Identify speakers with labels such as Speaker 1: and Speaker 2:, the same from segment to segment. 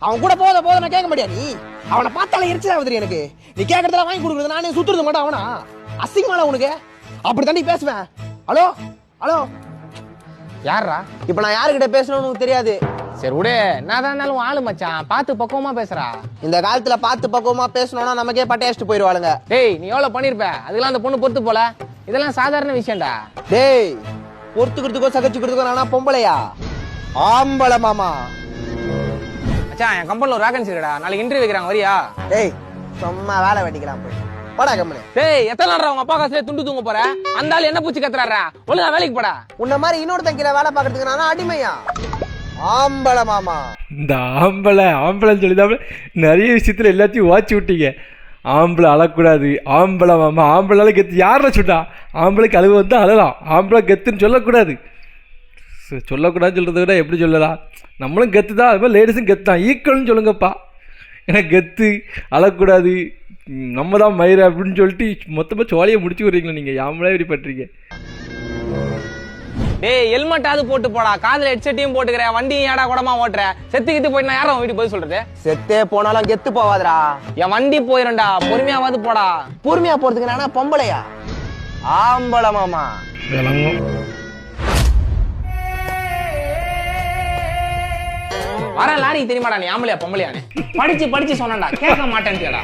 Speaker 1: அவன் கூட போத போத நான் கேட்க மாட்டியா நீ? அவனை பார்த்தாலே எரிச்சலாகுது எனக்கு. நீ கேட்கறதெல்லாம் வாங்கி கொடுக்குறது நானே சுத்துறது மாட்டேன் அவனா? அசிங்கமால உனக்கு? அப்படி தாண்டி பேசுவேன். ஹலோ ஹலோ
Speaker 2: யாரா?
Speaker 1: இப்ப நான் யாருக்கிட்ட பேசணும்னு உனக்கு தெரியாது.
Speaker 2: சரி விடு, நான் தான் இருந்தாலும் ஆளு மச்சான், பார்த்து பக்குவமா பேசுறா.
Speaker 1: இந்த காலத்துல பார்த்து பக்குவமா பேசணும்னா நமக்கே பட்டையடிச்சிட்டு போயிடுவாளுங்க.
Speaker 2: டேய் நீ எவ்வளவு பண்ணிருப்ப, அதுக்கெல்லாம் அந்த பொண்ணு பொறுத்து போல. இதெல்லாம் சாதாரண விஷயம்டா.
Speaker 1: டேய் பொறுத்துக்கிறதுக்கோ சகிச்சுக்கிறதுக்கோ நானா பொம்பளையா? ஆம்பளை மாமா.
Speaker 2: மச்சான் என் கம்பெனில ஒரு வேகன்சி இருக்குடா, நாளைக்கு இன்டர்வியூ வைக்கிறாங்க, வரியா?
Speaker 1: டேய் சும்மா வேலை வெட்டிக்கலாம் போய் போடா கம்பெனி.
Speaker 2: டேய் எத்தனை நாள் உங்க அப்பா காசுல துண்டு தூங்க போற? அந்த ஆளு என்ன பூச்சி கத்துறாரா? ஒழுங்கா வேலைக்கு போடா.
Speaker 1: உன்ன மாதிரி இன்னொருத்தன் கீழே வேலை பார்க்கறதுக்கு நானா அடிமையா? ஆம்பளை மாமா.
Speaker 3: இந்த ஆம்பளைன்னு சொல்லிதான் நிறைய விஷயத்தில் எல்லாத்தையும் வாட்சி விட்டீங்க. ஆம்பளை அழக்கூடாது, ஆம்பளை மாமா, ஆம்பளால கெத்து யாரை சுட்டா? ஆம்பளைக்கு அழுவு வந்து அழலாம், ஆம்பளை கெத்துன்னு சொல்லக்கூடாது. சொல்லக்கூடாதுன்னு சொல்கிறத விட எப்படி சொல்லலாம், நம்மளும் கெத்து தான், அது மாதிரி லேடிஸும் கெத்து தான், ஈக்குவல்னு சொல்லுங்கப்பா. ஏன்னா கெத்து அழக்கூடாது, நம்ம தான் மயிறு அப்படின்னு சொல்லிட்டு மொத்தமாக சோழியை முடிச்சு விடுறீங்களா நீங்கள்? ஆம்பளை இப்படி பண்றீங்க.
Speaker 2: டேய் ஹெல்மெட்டாவது போட்டு போடா, காதுல ஹெட்செட்டையும் போட்டுக்கிற, வண்டியும் ஏடா கூடமா ஓட்டுற. செத்துக்கிட்டு போயிட்டு நான் யாரும் வீட்டுக்கு போய் சொல்றது?
Speaker 1: செத்தே போனாலும் கெத்து போவாதடா.
Speaker 2: என் வண்டி போயிரும்டா, பொறுமையாவது போடா.
Speaker 1: பொறுமையா போறதுக்கு நானா பொம்பளையா? ஆம்பளை மாமா.
Speaker 2: வர லாரி தெரியுமாடா நீ ஆம்பளையா பொம்பளையானே? படிச்சு படிச்சு சொன்னடா, கேட்க மாட்டேன்டா.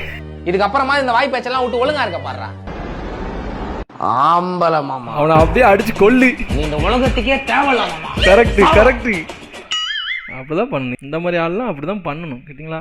Speaker 2: இதுக்கப்புறமா இந்த வாய் பேச்செல்லாம் விட்டு ஒழுங்கா இருக்க பாடுறா.
Speaker 1: ஆம்பளை மாமா.
Speaker 3: அவனை அப்படியே அடிச்சு கொல்லு,
Speaker 2: நீ இந்த உலகத்துக்கே தேவையில்ல மாமா.
Speaker 3: கரெக்ட் அப்படிதான் பண்ணணும். இந்த மாதிரி ஆள்லாம் அப்படிதான் பண்ணணும், கேட்டீங்களா?